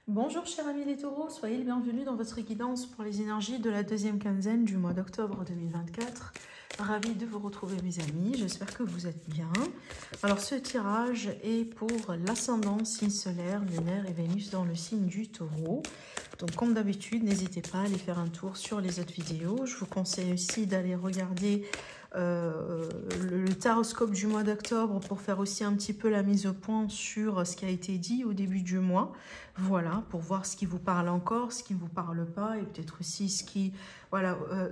Bonjour chers amis les taureaux, soyez les bienvenus dans votre guidance pour les énergies de la deuxième quinzaine du mois d'octobre 2024. Ravie de vous retrouver mes amis, j'espère que vous êtes bien. Alors ce tirage est pour l'ascendant, signe solaire, lunaire et Vénus dans le signe du taureau. Donc comme d'habitude, n'hésitez pas à aller faire un tour sur les autres vidéos. Je vous conseille aussi d'aller regarder le taroscope du mois d'octobre pour faire aussi un petit peu la mise au point sur ce qui a été dit au début du mois. Voilà, pour voir ce qui vous parle encore, ce qui ne vous parle pas et peut-être aussi ce qui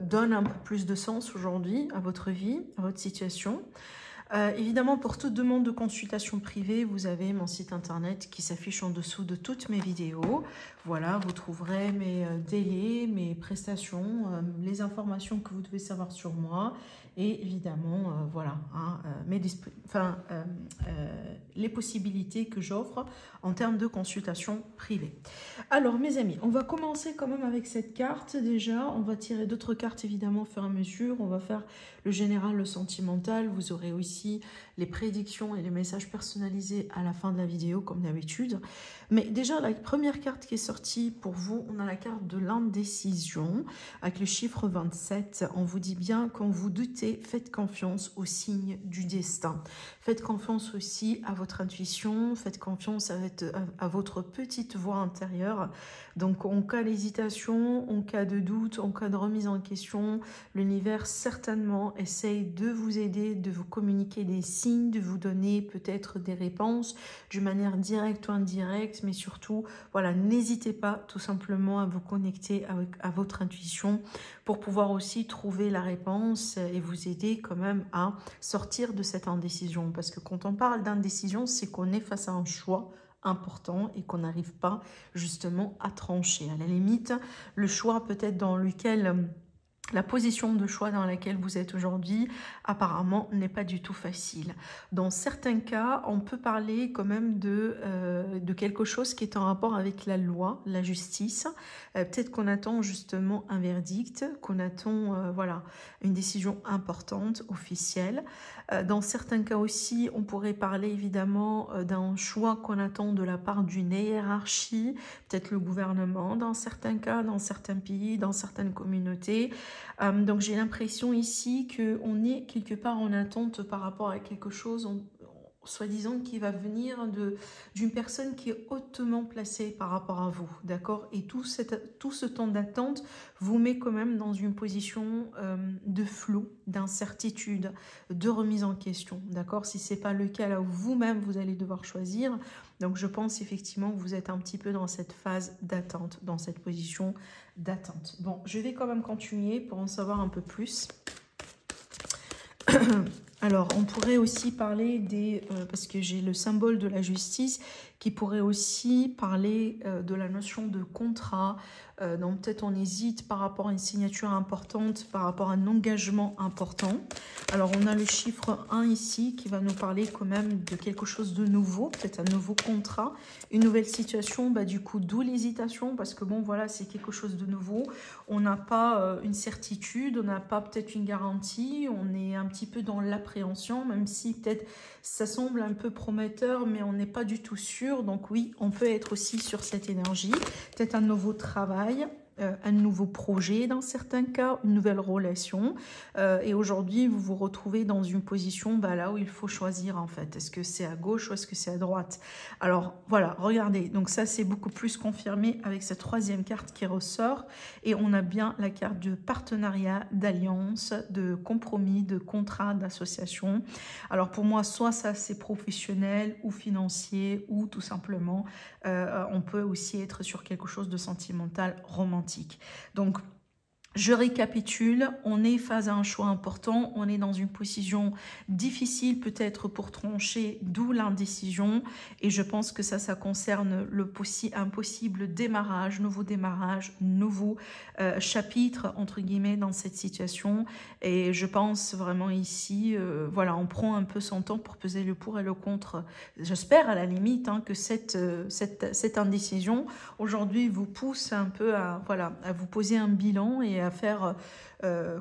donne un peu plus de sens aujourd'hui à votre vie, à votre situation. Évidemment, pour toute demande de consultation privée, vous avez mon site internet qui s'affiche en dessous de toutes mes vidéos. Voilà, vous trouverez mes délais, mes prestations, les informations que vous devez savoir sur moi et évidemment, les possibilités que j'offre en termes de consultation privée. Alors, mes amis, on va commencer quand même avec cette carte déjà. On va tirer d'autres cartes évidemment au fur et à mesure. On va faire le général, le sentimental. Vous aurez aussi les prédictions et les messages personnalisés à la fin de la vidéo comme d'habitude. Mais déjà, la première carte qui est sortie pour vous, on a la carte de l'indécision avec le chiffre 27. On vous dit bien quand vous doutez, faites confiance au signe du destin. Faites confiance aussi à votre intuition, faites confiance à votre petite voix intérieure. Donc en cas d'hésitation, en cas de doute, en cas de remise en question, l'univers certainement essaye de vous aider, de vous communiquer des signes, de vous donner peut-être des réponses d'une manière directe ou indirecte, mais surtout, voilà, n'hésitez pas tout simplement à vous connecter à votre intuition pour pouvoir aussi trouver la réponse et vous aider quand même à sortir de cette indécision. Parce que quand on parle d'indécision, c'est qu'on est face à un choix important et qu'on n'arrive pas justement à trancher. À la limite, le choix peut-être dans lequel... La position de choix dans laquelle vous êtes aujourd'hui, apparemment, n'est pas du tout facile. Dans certains cas, on peut parler quand même de quelque chose qui est en rapport avec la loi, la justice. Peut-être qu'on attend justement un verdict, qu'on attend une décision importante, officielle. Dans certains cas aussi, on pourrait parler évidemment d'un choix qu'on attend de la part d'une hiérarchie, peut-être le gouvernement dans certains cas, dans certains pays, dans certaines communautés. Donc j'ai l'impression ici qu'on est quelque part en attente par rapport à quelque chose, soi-disant qui va venir d'une personne qui est hautement placée par rapport à vous, d'accord? Et tout ce temps d'attente vous met quand même dans une position de flou, d'incertitude, de remise en question, d'accord? Si ce n'est pas le cas, là vous-même, vous allez devoir choisir. Donc je pense effectivement que vous êtes un petit peu dans cette phase d'attente, dans cette position d'attente. Bon, je vais quand même continuer pour en savoir un peu plus. Alors, on pourrait aussi parler parce que j'ai le symbole de la justice qui pourrait aussi parler de la notion de contrat. Donc peut-être on hésite par rapport à une signature importante, par rapport à un engagement important. Alors on a le chiffre 1 ici qui va nous parler quand même de quelque chose de nouveau, peut-être un nouveau contrat, une nouvelle situation, du coup d'où l'hésitation parce que bon voilà c'est quelque chose de nouveau. On n'a pas une certitude, on n'a pas peut-être une garantie, on est un petit peu dans l'appréhension même si peut-être ça semble un peu prometteur mais on n'est pas du tout sûr. Donc oui, on peut être aussi sur cette énergie, peut-être un nouveau travail, un nouveau projet dans certains cas, une nouvelle relation. Et aujourd'hui, vous vous retrouvez dans une position là où il faut choisir en fait. Est-ce que c'est à gauche ou est-ce que c'est à droite? Alors voilà, regardez. Donc ça, c'est beaucoup plus confirmé avec cette troisième carte qui ressort. Et on a bien la carte de partenariat, d'alliance, de compromis, de contrat, d'association. Alors pour moi, soit ça c'est professionnel ou financier ou tout simplement, on peut aussi être sur quelque chose de sentimental, romantique. Donc, je récapitule, on est face à un choix important, on est dans une position difficile peut-être pour trancher, d'où l'indécision. Et je pense que ça concerne un possible démarrage, nouveau chapitre, entre guillemets, dans cette situation. Et je pense vraiment ici, on prend un peu son temps pour peser le pour et le contre. J'espère à la limite que cette indécision aujourd'hui vous pousse un peu à vous poser un bilan et et à faire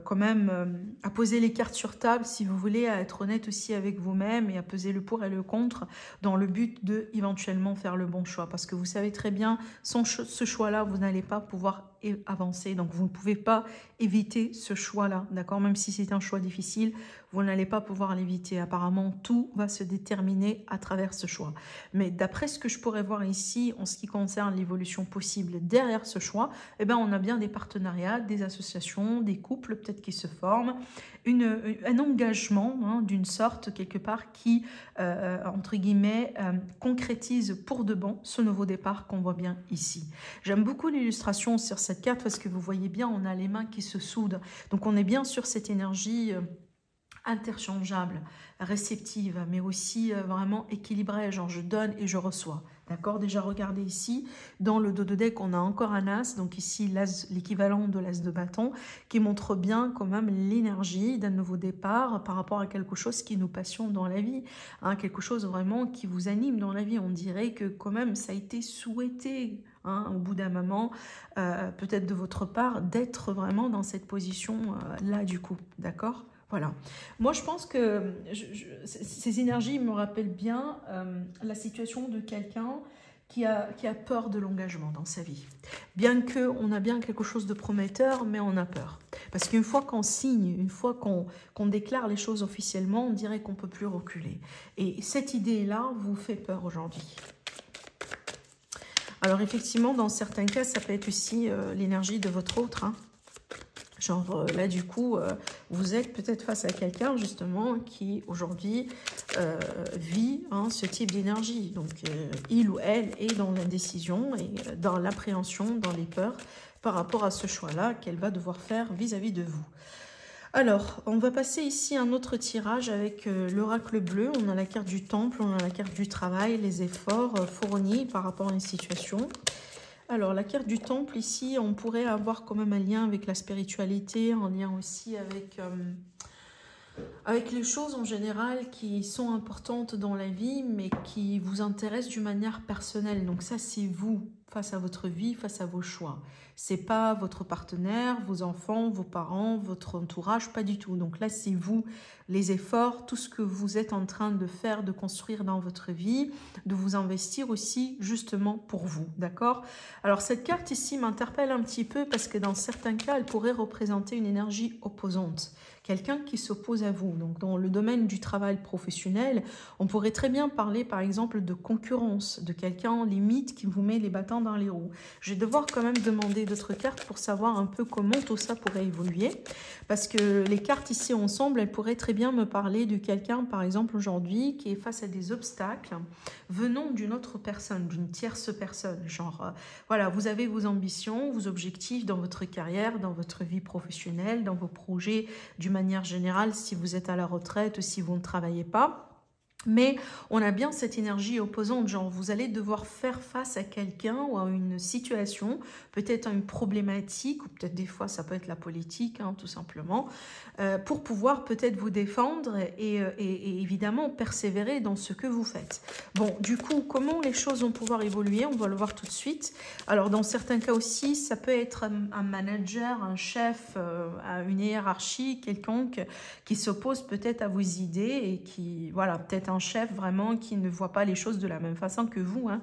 quand même, à poser les cartes sur table, si vous voulez, à être honnête aussi avec vous-même et à peser le pour et le contre dans le but de éventuellement faire le bon choix. Parce que vous savez très bien, sans ce choix-là, vous n'allez pas pouvoir avancer. Donc, vous ne pouvez pas éviter ce choix-là, d'accord? Même si c'est un choix difficile, vous n'allez pas pouvoir l'éviter. Apparemment, tout va se déterminer à travers ce choix. Mais d'après ce que je pourrais voir ici, en ce qui concerne l'évolution possible derrière ce choix, eh ben, on a bien des partenariats, des associations, des couples peut-être qui se forment, un engagement hein, d'une sorte quelque part qui, entre guillemets, concrétise pour de bon ce nouveau départ qu'on voit bien ici. J'aime beaucoup l'illustration sur cette carte parce que vous voyez bien, on a les mains qui se soudent. Donc on est bien sur cette énergie interchangeable, réceptive, mais aussi vraiment équilibrée, genre je donne et je reçois. D'accord? Déjà, regardez ici, dans le dos de deck, on a encore un as, donc ici l'équivalent de l'as de bâton, qui montre bien quand même l'énergie d'un nouveau départ par rapport à quelque chose qui nous passionne dans la vie, hein, quelque chose vraiment qui vous anime dans la vie. On dirait que quand même ça a été souhaité, hein, au bout d'un moment, peut-être de votre part, d'être vraiment dans cette position-là du coup, d'accord? Voilà. Moi, je pense que ces énergies me rappellent bien la situation de quelqu'un qui a peur de l'engagement dans sa vie. Bien qu'on a bien quelque chose de prometteur, mais on a peur. Parce qu'une fois qu'on signe, une fois qu'on déclare les choses officiellement, on dirait qu'on ne peut plus reculer. Et cette idée-là vous fait peur aujourd'hui. Alors effectivement, dans certains cas, ça peut être aussi l'énergie de votre autre, hein. Genre là, du coup, vous êtes peut-être face à quelqu'un, justement, qui aujourd'hui vit hein, ce type d'énergie. Donc, il ou elle est dans l'indécision et dans l'appréhension, dans les peurs, par rapport à ce choix-là qu'elle va devoir faire vis-à-vis de vous. Alors, on va passer ici un autre tirage avec l'oracle bleu. On a la carte du temple, on a la carte du travail, les efforts fournis par rapport à une situation. Alors, la carte du temple, ici, on pourrait avoir quand même un lien avec la spiritualité, un lien aussi avec les choses en général qui sont importantes dans la vie, mais qui vous intéressent d'une manière personnelle. Donc ça, c'est vous, face à votre vie, face à vos choix. C'est pas votre partenaire, vos enfants, vos parents, votre entourage, pas du tout. Donc là, c'est vous, les efforts, tout ce que vous êtes en train de faire, de construire dans votre vie, de vous investir aussi justement pour vous, d'accord? Alors cette carte ici m'interpelle un petit peu parce que dans certains cas, elle pourrait représenter une énergie opposante. Quelqu'un qui s'oppose à vous. Donc dans le domaine du travail professionnel, on pourrait très bien parler par exemple de concurrence, de quelqu'un en limite qui vous met les bâtons dans les roues. Je vais devoir quand même demander d'autres cartes pour savoir un peu comment tout ça pourrait évoluer. Parce que les cartes ici ensemble, elles pourraient très bien me parler de quelqu'un par exemple aujourd'hui qui est face à des obstacles venant d'une autre personne, d'une tierce personne. Genre, voilà, vous avez vos ambitions, vos objectifs dans votre carrière, dans votre vie professionnelle, dans vos projets d'une manière générale, si vous êtes à la retraite ou si vous ne travaillez pas. Mais on a bien cette énergie opposante, genre vous allez devoir faire face à quelqu'un ou à une situation, peut-être à une problématique, ou peut-être des fois ça peut être la politique, hein, tout simplement, pour pouvoir peut-être vous défendre et évidemment persévérer dans ce que vous faites. Bon, du coup, comment les choses vont pouvoir évoluer, on va le voir tout de suite. Alors dans certains cas aussi, ça peut être un manager, un chef, une hiérarchie, quelconque qui s'oppose peut-être à vos idées et qui, voilà, peut-être un chef vraiment qui ne voit pas les choses de la même façon que vous, hein.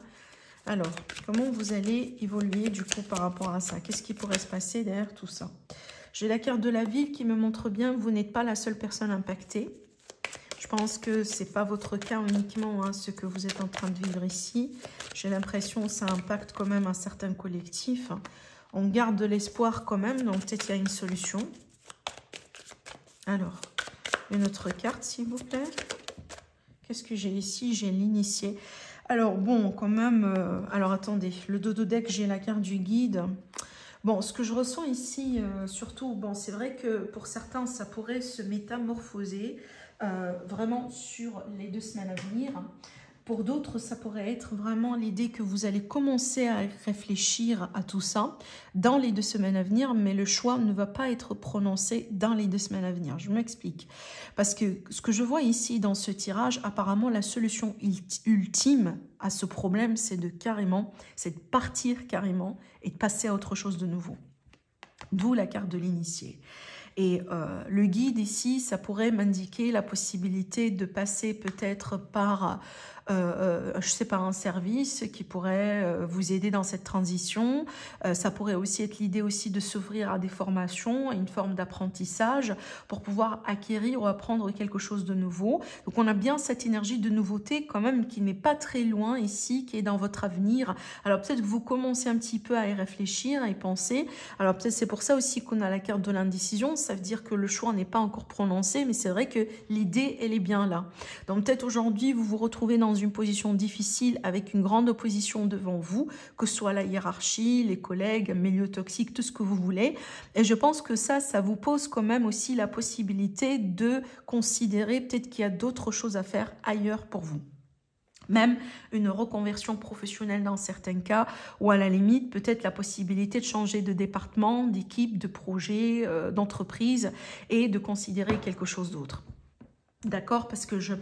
Alors, comment vous allez évoluer du coup par rapport à ça? Qu'est-ce qui pourrait se passer derrière tout ça? J'ai la carte de la ville qui me montre bien que vous n'êtes pas la seule personne impactée. Je pense que ce n'est pas votre cas uniquement, hein, ce que vous êtes en train de vivre ici. J'ai l'impression que ça impacte quand même un certain collectif. On garde de l'espoir quand même, donc peut-être qu'il y a une solution. Alors, une autre carte s'il vous plaît. Qu'est-ce que j'ai ici? J'ai l'initié. Alors, bon, quand même... alors, attendez. Le dos de deck, j'ai la carte du guide. Bon, ce que je ressens ici, surtout... Bon, c'est vrai que pour certains, ça pourrait se métamorphoser vraiment sur les 2 semaines à venir. Pour d'autres, ça pourrait être vraiment l'idée que vous allez commencer à réfléchir à tout ça dans les 2 semaines à venir, mais le choix ne va pas être prononcé dans les 2 semaines à venir. Je m'explique. Parce que ce que je vois ici dans ce tirage, apparemment, la solution ultime à ce problème, c'est de partir carrément et de passer à autre chose de nouveau. D'où la carte de l'initié. Et le guide ici, ça pourrait m'indiquer la possibilité de passer peut-être par, je sais pas, un service qui pourrait vous aider dans cette transition. Ça pourrait aussi être l'idée aussi de s'ouvrir à des formations, à une forme d'apprentissage pour pouvoir acquérir ou apprendre quelque chose de nouveau. Donc on a bien cette énergie de nouveauté quand même qui n'est pas très loin ici, qui est dans votre avenir. Alors peut-être que vous commencez un petit peu à y réfléchir, à y penser. Alors peut-être c'est pour ça aussi qu'on a la carte de l'indécision. Ça veut dire que le choix n'est pas encore prononcé, mais c'est vrai que l'idée, elle est bien là. Donc peut-être aujourd'hui, vous vous retrouvez dans une position difficile avec une grande opposition devant vous, que ce soit la hiérarchie, les collègues, un milieu toxique, tout ce que vous voulez. Et je pense que ça vous pose quand même aussi la possibilité de considérer peut-être qu'il y a d'autres choses à faire ailleurs pour vous. Même une reconversion professionnelle dans certains cas, ou à la limite, peut-être la possibilité de changer de département, d'équipe, de projet, d'entreprise et de considérer quelque chose d'autre. D'accord? Parce que je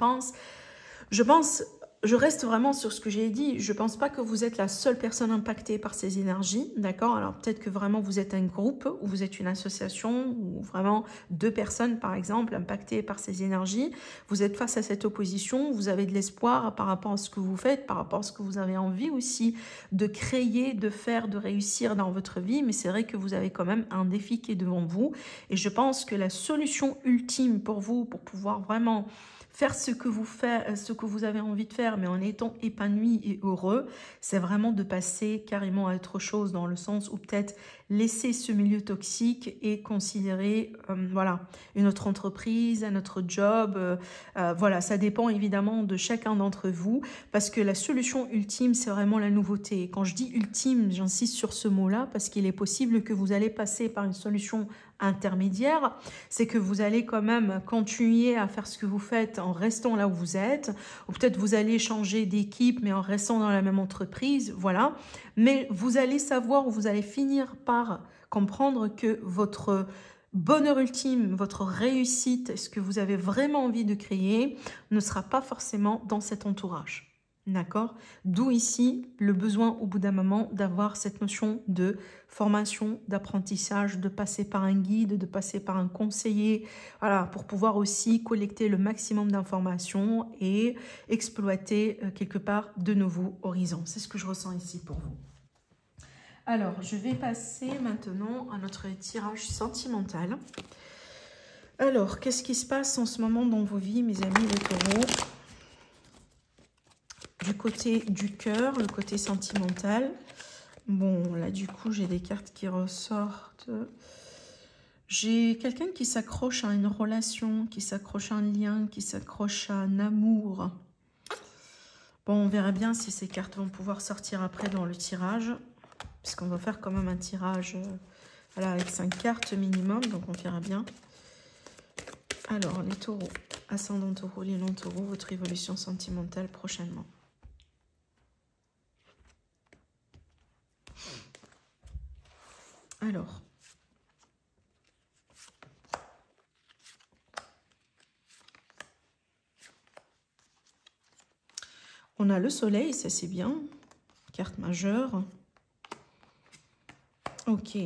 reste vraiment sur ce que j'ai dit. Je ne pense pas que vous êtes la seule personne impactée par ces énergies. D'accord? Alors peut-être que vraiment vous êtes un groupe ou vous êtes une association ou vraiment 2 personnes par exemple impactées par ces énergies. Vous êtes face à cette opposition. Vous avez de l'espoir par rapport à ce que vous faites, par rapport à ce que vous avez envie aussi de créer, de faire, de réussir dans votre vie. Mais c'est vrai que vous avez quand même un défi qui est devant vous. Et je pense que la solution ultime pour vous, pour pouvoir vraiment faire ce que vous avez envie de faire, mais en étant épanoui et heureux, c'est vraiment de passer carrément à autre chose, dans le sens où peut-être laisser ce milieu toxique et considérer voilà, une autre entreprise, un autre job. Voilà, ça dépend évidemment de chacun d'entre vous, parce que la solution ultime, c'est vraiment la nouveauté. Et quand je dis ultime, j'insiste sur ce mot-là, parce qu'il est possible que vous allez passer par une solution intermédiaire, c'est que vous allez quand même continuer à faire ce que vous faites en restant là où vous êtes, ou peut-être vous allez changer d'équipe mais en restant dans la même entreprise, voilà. Mais vous allez savoir, ou vous allez finir par comprendre que votre bonheur ultime, votre réussite, ce que vous avez vraiment envie de créer, ne sera pas forcément dans cet entourage. D'accord? D'où ici le besoin au bout d'un moment d'avoir cette notion de formation, d'apprentissage, de passer par un guide, de passer par un conseiller, voilà, pour pouvoir aussi collecter le maximum d'informations et exploiter quelque part de nouveaux horizons. C'est ce que je ressens ici pour vous. Alors, je vais passer maintenant à notre tirage sentimental. Alors, qu'est-ce qui se passe en ce moment dans vos vies, mes amis les taureaux ? Du côté du cœur, le côté sentimental. Bon, là, du coup, j'ai des cartes qui ressortent. J'ai quelqu'un qui s'accroche à une relation, qui s'accroche à un lien, qui s'accroche à un amour. Bon, on verra bien si ces cartes vont pouvoir sortir après dans le tirage, puisqu'on va faire quand même un tirage voilà, avec 5 cartes minimum, donc on verra bien. Alors, les taureaux, ascendant taureau, les non-taureaux, votre évolution sentimentale prochainement. Alors, on a le soleil, ça c'est bien, carte majeure. Ok.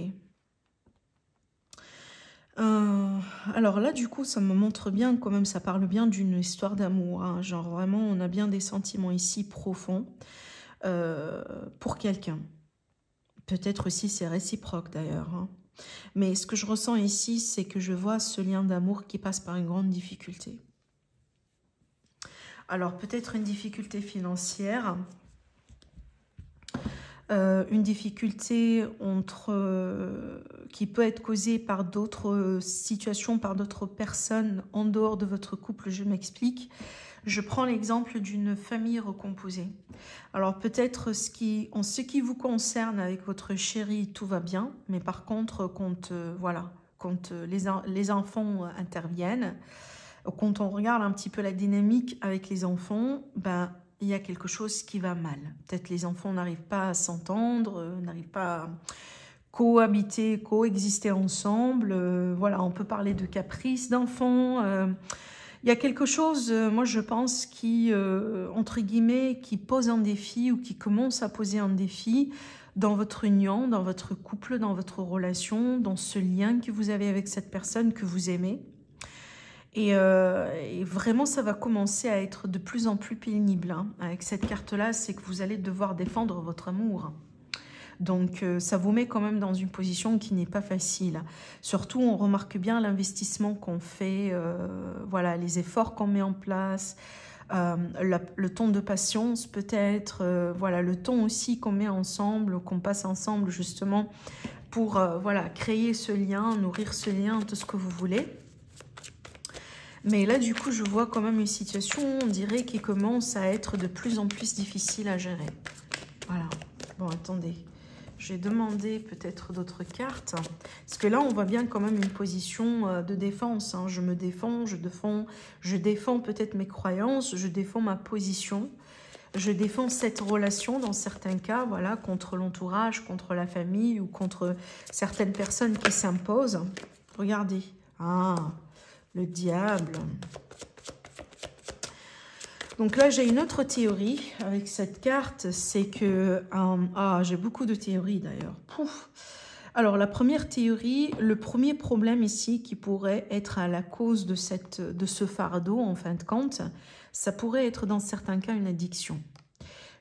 Alors là, du coup, ça me montre bien, quand même, ça parle bien d'une histoire d'amour. Hein. Genre, vraiment, on a bien des sentiments ici profonds pour quelqu'un. Peut-être aussi c'est réciproque d'ailleurs. Hein. Mais ce que je ressens ici, c'est que je vois ce lien d'amour qui passe par une grande difficulté. Alors peut-être une difficulté financière, une difficulté qui peut être causée par d'autres situations, par d'autres personnes en dehors de votre couple, je m'explique. Je prends l'exemple d'une famille recomposée. Alors peut-être en ce qui vous concerne avec votre chéri, tout va bien, mais par contre, quand les enfants interviennent, quand on regarde un petit peu la dynamique avec les enfants, ben, il y a quelque chose qui va mal. Peut-être les enfants n'arrivent pas à s'entendre, n'arrivent pas à cohabiter, coexister ensemble. Voilà, on peut parler de caprices d'enfants. Il y a quelque chose, moi je pense, qui, entre guillemets, qui pose un défi ou qui commence à poser un défi dans votre union, dans votre couple, dans votre relation, dans ce lien que vous avez avec cette personne que vous aimez. Et vraiment, ça va commencer à être de plus en plus pénible. Hein. Avec cette carte-là, c'est que vous allez devoir défendre votre amour. Donc, ça vous met quand même dans une position qui n'est pas facile. Surtout, on remarque bien l'investissement qu'on fait, voilà, les efforts qu'on met en place, le temps de patience peut-être, voilà, le temps aussi qu'on met ensemble, qu'on passe ensemble justement pour voilà, créer ce lien, nourrir ce lien, tout ce que vous voulez. Mais là, du coup, je vois quand même une situation, on dirait, qui commence à être de plus en plus difficile à gérer. Voilà. Bon, attendez. Je vais demander peut-être d'autres cartes. Parce que là, on voit bien quand même une position de défense. Hein. Je me défends, je défends peut-être mes croyances, je défends ma position. Je défends cette relation dans certains cas, voilà, contre l'entourage, contre la famille ou contre certaines personnes qui s'imposent. Regardez. Ah, le diable. Donc là, j'ai une autre théorie avec cette carte, c'est que... j'ai beaucoup de théories d'ailleurs. Alors, la première théorie, le premier problème ici qui pourrait être à la cause de ce fardeau, en fin de compte, ça pourrait être dans certains cas une addiction.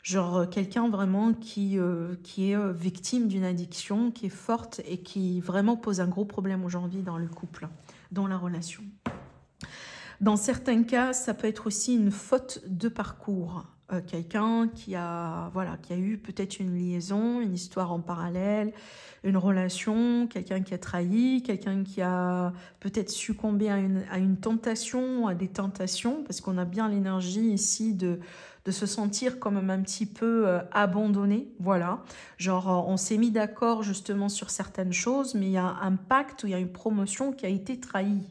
Genre quelqu'un vraiment qui est victime d'une addiction, qui est forte et qui vraiment pose un gros problème aujourd'hui dans le couple, dans la relation. Dans certains cas, ça peut être aussi une faute de parcours. Quelqu'un qui a eu peut-être une liaison, une histoire en parallèle, une relation, quelqu'un qui a trahi, quelqu'un qui a peut-être succombé à une tentation, à des tentations, parce qu'on a bien l'énergie ici de se sentir quand même un petit peu abandonné, voilà. Genre, on s'est mis d'accord justement sur certaines choses, mais il y a un pacte ou il y a une promotion qui a été trahie.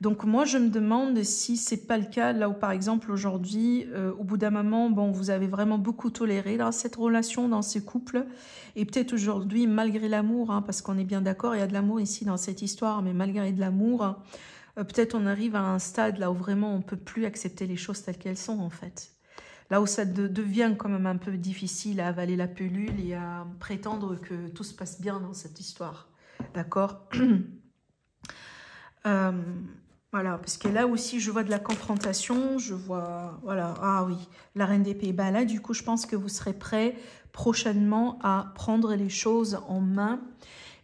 Donc moi, je me demande si c'est pas le cas, là où par exemple aujourd'hui, au bout d'un moment, bon, vous avez vraiment beaucoup toléré dans cette relation, dans ce couple, et peut-être aujourd'hui, malgré l'amour, hein, parce qu'on est bien d'accord, il y a de l'amour ici dans cette histoire, mais malgré de l'amour, peut-être on arrive à un stade là où vraiment on peut plus accepter les choses telles qu'elles sont en fait. Là où ça devient quand même un peu difficile à avaler la pilule et à prétendre que tout se passe bien dans cette histoire. D'accord. Voilà, parce que là aussi, je vois de la confrontation, je vois, voilà, ah oui, la reine des Pays-Bas. Là, du coup, je pense que vous serez prêts prochainement à prendre les choses en main.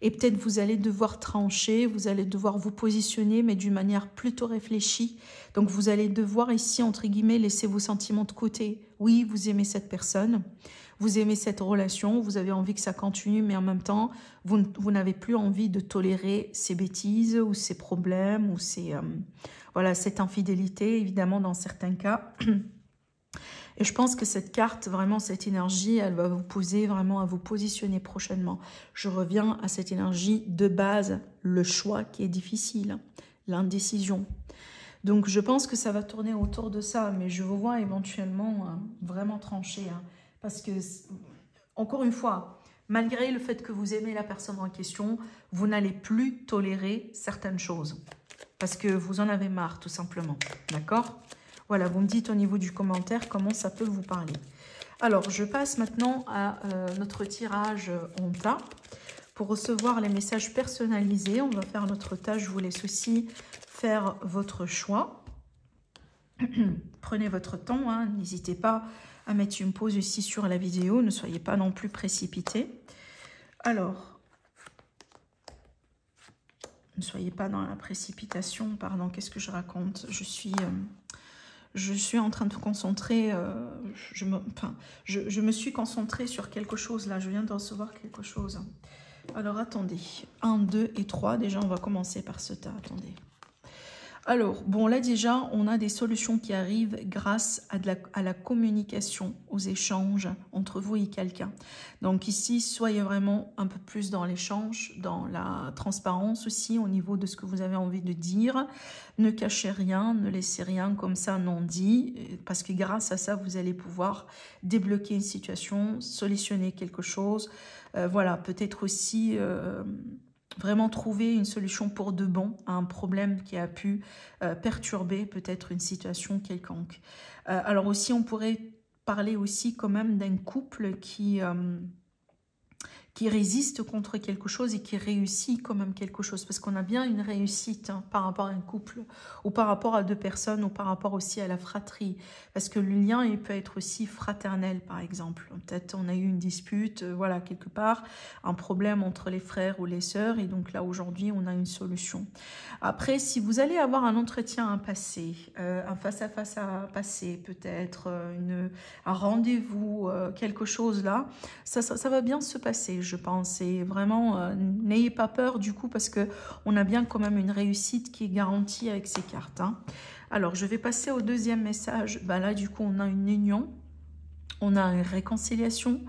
Et peut-être vous allez devoir trancher, vous allez devoir vous positionner, mais d'une manière plutôt réfléchie. Donc, vous allez devoir ici, entre guillemets, laisser vos sentiments de côté. Oui, vous aimez cette personne, vous aimez cette relation, vous avez envie que ça continue, mais en même temps, vous n'avez plus envie de tolérer ces bêtises ou ces problèmes ou voilà, cette infidélité, évidemment, dans certains cas. Et je pense que cette carte, vraiment, cette énergie, elle va vous poser vraiment à vous positionner prochainement. Je reviens à cette énergie de base, le choix qui est difficile, l'indécision. Donc, je pense que ça va tourner autour de ça, mais je vous vois éventuellement vraiment trancher. Hein, parce que, encore une fois, malgré le fait que vous aimez la personne en question, vous n'allez plus tolérer certaines choses. Parce que vous en avez marre, tout simplement. D'accord ? Voilà, vous me dites au niveau du commentaire comment ça peut vous parler. Alors, je passe maintenant à notre tirage en tas. Pour recevoir les messages personnalisés, on va faire notre tas. Je vous laisse aussi faire votre choix. Prenez votre temps, hein, n'hésitez pas à mettre une pause ici sur la vidéo. Ne soyez pas non plus précipités. Alors, ne soyez pas dans la précipitation. Pardon, qu'est-ce que je raconte? Je suis en train de me concentrer, je me suis concentrée sur quelque chose là, je viens de recevoir quelque chose. Alors attendez, 1, 2 et 3, déjà on va commencer par ce tas, attendez. Alors, bon là déjà, on a des solutions qui arrivent grâce à la communication, aux échanges entre vous et quelqu'un. Donc ici, soyez vraiment un peu plus dans l'échange, dans la transparence aussi au niveau de ce que vous avez envie de dire. Ne cachez rien, ne laissez rien comme ça non dit, parce que grâce à ça, vous allez pouvoir débloquer une situation, solutionner quelque chose. Voilà, peut-être aussi... vraiment trouver une solution pour de bon à un problème qui a pu perturber peut-être une situation quelconque. Alors aussi, on pourrait parler aussi quand même d'un couple qui qui résiste contre quelque chose et qui réussit quand même quelque chose. Parce qu'on a bien une réussite hein, par rapport à un couple, ou par rapport à deux personnes, ou par rapport aussi à la fratrie. Parce que le lien, il peut être aussi fraternel, par exemple. Peut-être on a eu une dispute, voilà, quelque part, un problème entre les frères ou les sœurs, et donc là, aujourd'hui, on a une solution. Après, si vous allez avoir un entretien à passer, un face-à-face à passer, peut-être un rendez-vous, quelque chose là, ça va bien se passer, je pense. Et vraiment, n'ayez pas peur du coup, parce que on a bien quand même une réussite qui est garantie avec ces cartes. Hein. Alors, je vais passer au deuxième message. Ben là, du coup, on a une union. On a une réconciliation,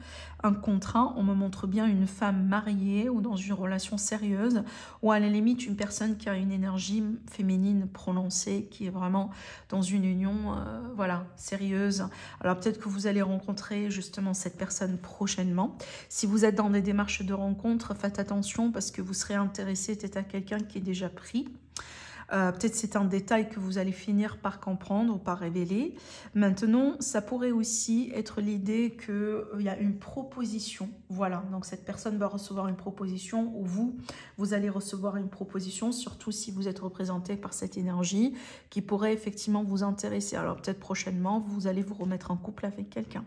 un contrat, on me montre bien une femme mariée ou dans une relation sérieuse, ou à la limite une personne qui a une énergie féminine prononcée, qui est vraiment dans une union voilà, sérieuse. Alors peut-être que vous allez rencontrer justement cette personne prochainement. Si vous êtes dans des démarches de rencontre, faites attention parce que vous serez intéressé peut-être à quelqu'un qui est déjà pris. Peut-être c'est un détail que vous allez finir par comprendre ou par révéler. Maintenant, ça pourrait aussi être l'idée qu'il y a une proposition. Voilà, donc cette personne va recevoir une proposition ou vous allez recevoir une proposition, surtout si vous êtes représenté par cette énergie qui pourrait effectivement vous intéresser. Alors peut-être prochainement, vous allez vous remettre en couple avec quelqu'un.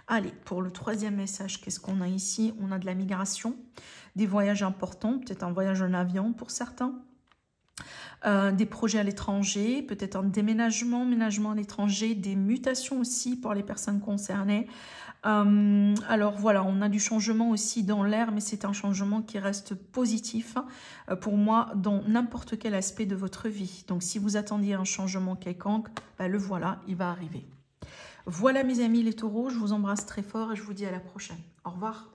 Allez, pour le troisième message, qu'est-ce qu'on a ici? On a de la migration, des voyages importants, peut-être un voyage en avion pour certains. Des projets à l'étranger, peut-être un déménagement à l'étranger, des mutations aussi pour les personnes concernées. Alors voilà, on a du changement aussi dans l'air, mais c'est un changement qui reste positif pour moi dans n'importe quel aspect de votre vie. Donc si vous attendiez un changement quelconque, ben le voilà, il va arriver. Voilà mes amis les taureaux, je vous embrasse très fort et je vous dis à la prochaine. Au revoir.